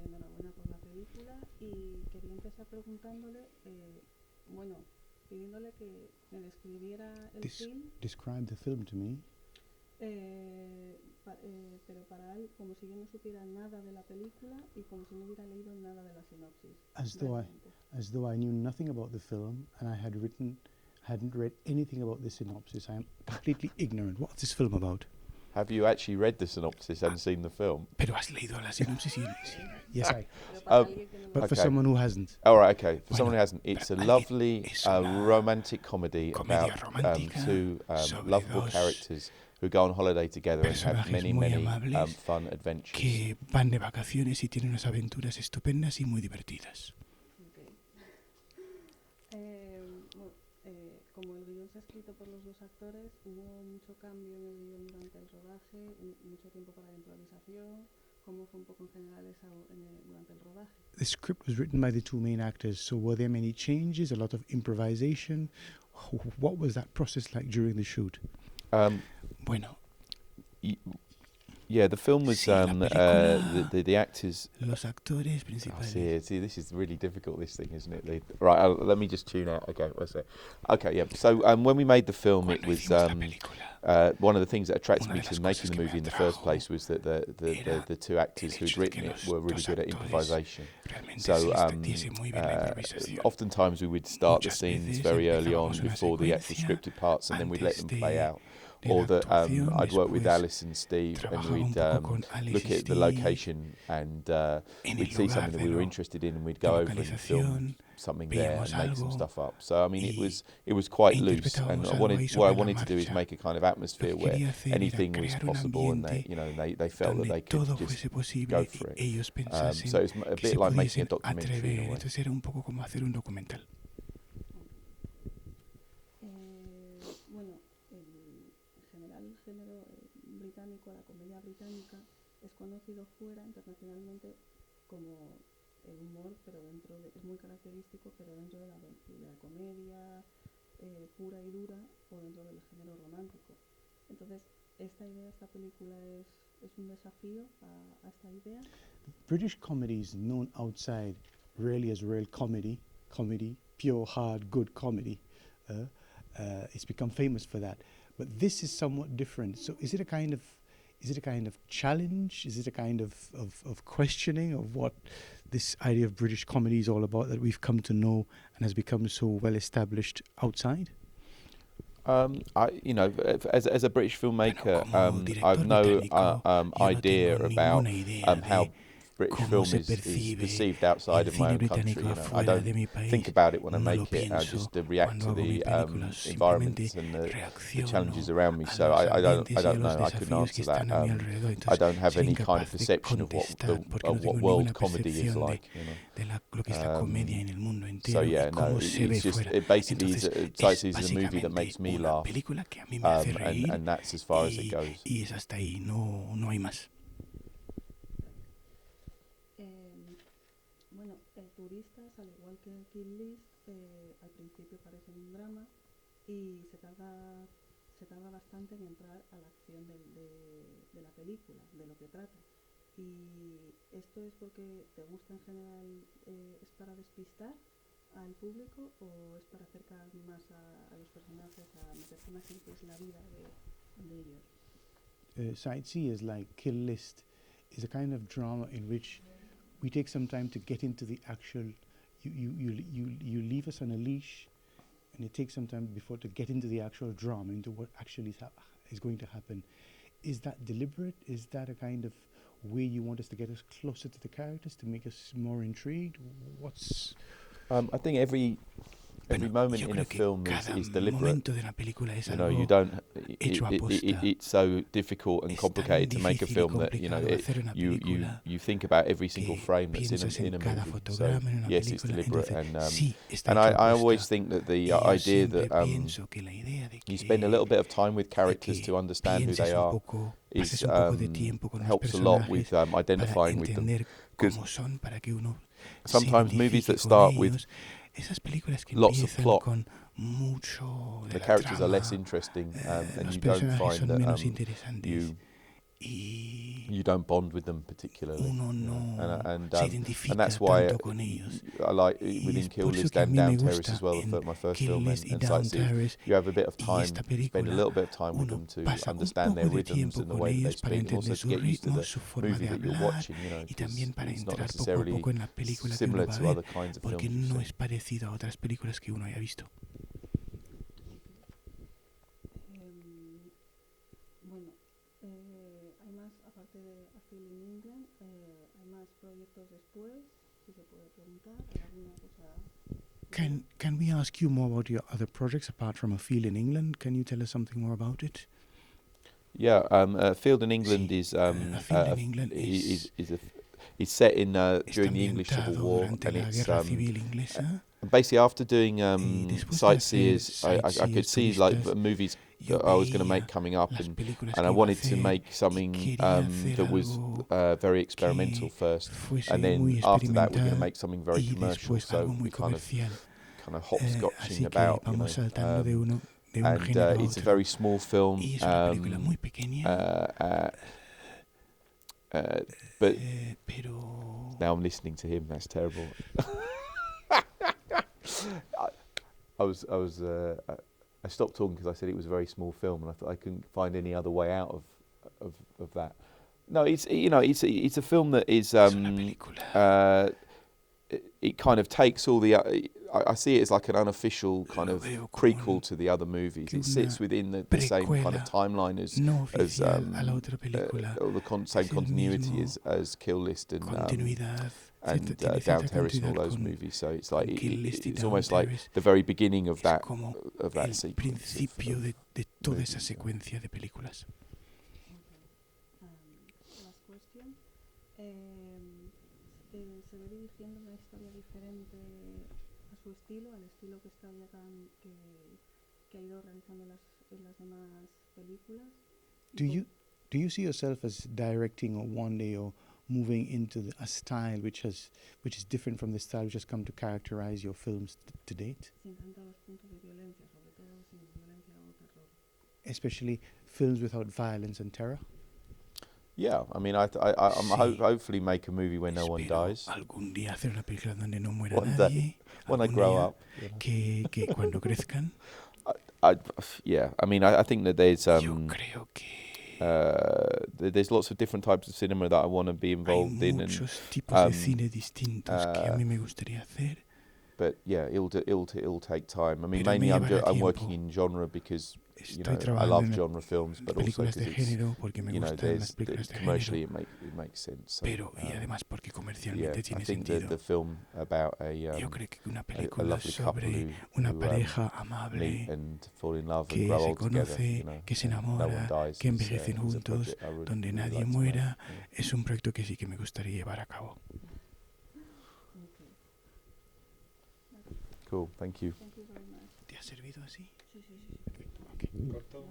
enhorabuena por la película y quería empezar preguntándole, pidiéndole que me describiera el film. Describe the film to me. Pero para él, como si yo no supiera nada de la película y como si no hubiera leído nada de la sinopsis. As though I knew nothing about the film and I hadn't read anything about the synopsis. I am completely ignorant. What's this film about? Have you actually read the synopsis and seen the film? Pero has leído la sinopsis y yes, I. But for someone who hasn't. All right, okay. For someone who hasn't, it's a lovely romantic comedy about two lovable characters who go on holiday together and have many fun adventures. Que van de vacaciones y tienen unas aventuras estupendas y muy divertidas. Como el guión se ha escrito por los dos actores, hubo mucho cambio en el guión durante el rodaje, mucho tiempo para la improvisación. ¿Cómo fue un poco en general durante el rodaje? The script was written by the two main actors, so were there many changes, a lot of improvisation? What was that process like during the shoot? Yeah, the film was the actors. Los actores principales. See, this is really difficult. This thing, isn't it? Right, let me just tune out. Okay, what's it? Okay, yeah. So when we made the film, it was one of the things that attracted me to making the movie in the first place was that the two actors who'd written it were really good at improvisation. So oftentimes we would start the scenes very early on before the actual scripted parts, and then we'd let them play out. Or that I'd work with Alice and Steve, and we'd look at the location, and we'd see something that we were interested in, and we'd go over and film something there and make some stuff up. So I mean, it was quite loose, and what I wanted to do is make a kind of atmosphere where anything was possible, and they felt that they could just go for it. So it's a bit like making a documentary in a way. La comedia británica es conocido fuera internacionalmente como el humor, pero es muy característico, pero dentro de la comedia pura y dura o dentro del género romántico. Entonces, esta película es un desafío a esta idea. British comedy is known outside really as real comedy, pure, hard, good comedy. It's become famous for that. But this is somewhat different. So is it a kind of challenge? Is it a kind of questioning of what this idea of British comedy is all about that we've come to know and has become so well established outside? As a British filmmaker, I've no idea about how British film is perceived outside of my own country. I don't think about it when I make it. I just react to the environments and the challenges around me. So I don't know. I couldn't answer that. I don't have any kind of perception of what world comedy is like. So yeah, no. It's just basically Sightseers is a movie that makes me laugh, and that's as far as it goes. Turistas, al igual que Kill List, al principio parece un drama y se tarda bastante en entrar a la acción de la película, de lo que trata. Y esto es porque te gusta en general, es para despistar al público o es para acercar más a los personajes, a meterse más en la vida de ellos. Sightseers, like Kill List, is a kind of drama in which we take some time to get into the actual. You leave us on a leash, and it takes some time before to get into the actual drama, into what actually is going to happen. Is that deliberate? Is that a kind of way you want us to get us closer to the characters, to make us more intrigued? What's? I think every moment in a film is deliberate. You don't. It's so difficult and complicated to make a film that you think about every single frame that's in a movie. So yes, it's deliberate, and I always think that the idea that you spend a little bit of time with characters to understand who they are is helps a lot with identifying with them, because sometimes movies that start with lots of plot, the characters are less interesting, and you don't find that you don't bond with them particularly. Uno no and se identifica that's why tanto con ellos. I like Y within es Kill por eso List que a and mí me Down Terrace gusta as well, en my first Kill film, List y and Down Sightseers. Terrace You have a bit of y time, esta spend a película, little bit of time with uno them to pasa un understand their poco de rhythms tiempo and the con way that they ellos para speak, and also entender to su get used to ritmo, the su forma movie de that you're hablar watching, you know, y 'cause también para it's not entrar poco a necessarily poco en la película que uno similar va a to ver, other kinds of porque films. no es parecido a otras películas que uno haya visto. Bueno, hay más, aparte de A Film in England, hay más proyectos después, si se puede preguntar, ¿hay alguna cosa? Can we ask you more about your other projects apart from A Field in England? Can you tell us something more about it? Yeah, Field in England Sí, is A Field in England is set in está during the English Civil ambientado War, durante and la it's Guerra Civil Inglesa. basically after doing Y después de Sightseers, hacer I could see like Turistas, movies yo that I was going to veía make coming up, las and películas I que iba a wanted to hacer make y something quería hacer that was algo very experimental que first, fuese and then muy after that we're going to experimental make something very y commercial. después So algo muy we kind of comercial. hopscotching Así que about, you vamos know. saltando de un And género a it's a otro. very small film. Y es una película muy pequeña, But pero now I'm listening to him. That's terrible. I stopped talking because I said it was a very small film, and I thought I couldn't find any other way out of that. No, it's a film that is es una película. It kind of takes all the. I see it as like an unofficial kind of prequel to the other movies. It sits within the same kind of timeline as a la otra película. all the same continuity as Kill List and Down Terrace and all those movies. So it's like it's almost like the very beginning of that sequence. Principio de toda esa secuencia de películas. Last question. ¿Se ve dirigiendo una historia diferente a su estilo, al estilo que está ya que ha ido realizando en las demás películas? Do you see yourself as directing or one day or moving into a style which is different from the style which has come to characterize your films to date? Sin tantos puntos de violencia, sobre todo sin violencia o terror. Especially films without violence and terror? Yeah, I mean, I'm hopefully make a movie where no one dies. Algún día hacer una película donde no muera One nadie. day, when I grow up. Que cuando crezcan. Yeah, I mean, I think that there's Yo creo que there's lots of different types of cinema that I want to be involved in, and muchos tipos de cine distintos que a mí me gustaría hacer. But yeah, it'll take time. I mean, Pero mainly me I'm working in genre because I love genre films, but also because commercially it makes sense. So, pero y además porque comercialmente tiene I think sentido. the film about Yo creo que una a película lovely couple sobre una who pareja meet amable and fall in love and que grow se old together, conoce, que se and no one enamora, dies, que is, envejecen is a juntos, project I donde really nadie like to muera, make. es un proyecto que sí que me gustaría llevar a cabo. Cool, thank you. Thank you very much. ¿Te ha servido así? Sí. Okay. Corto.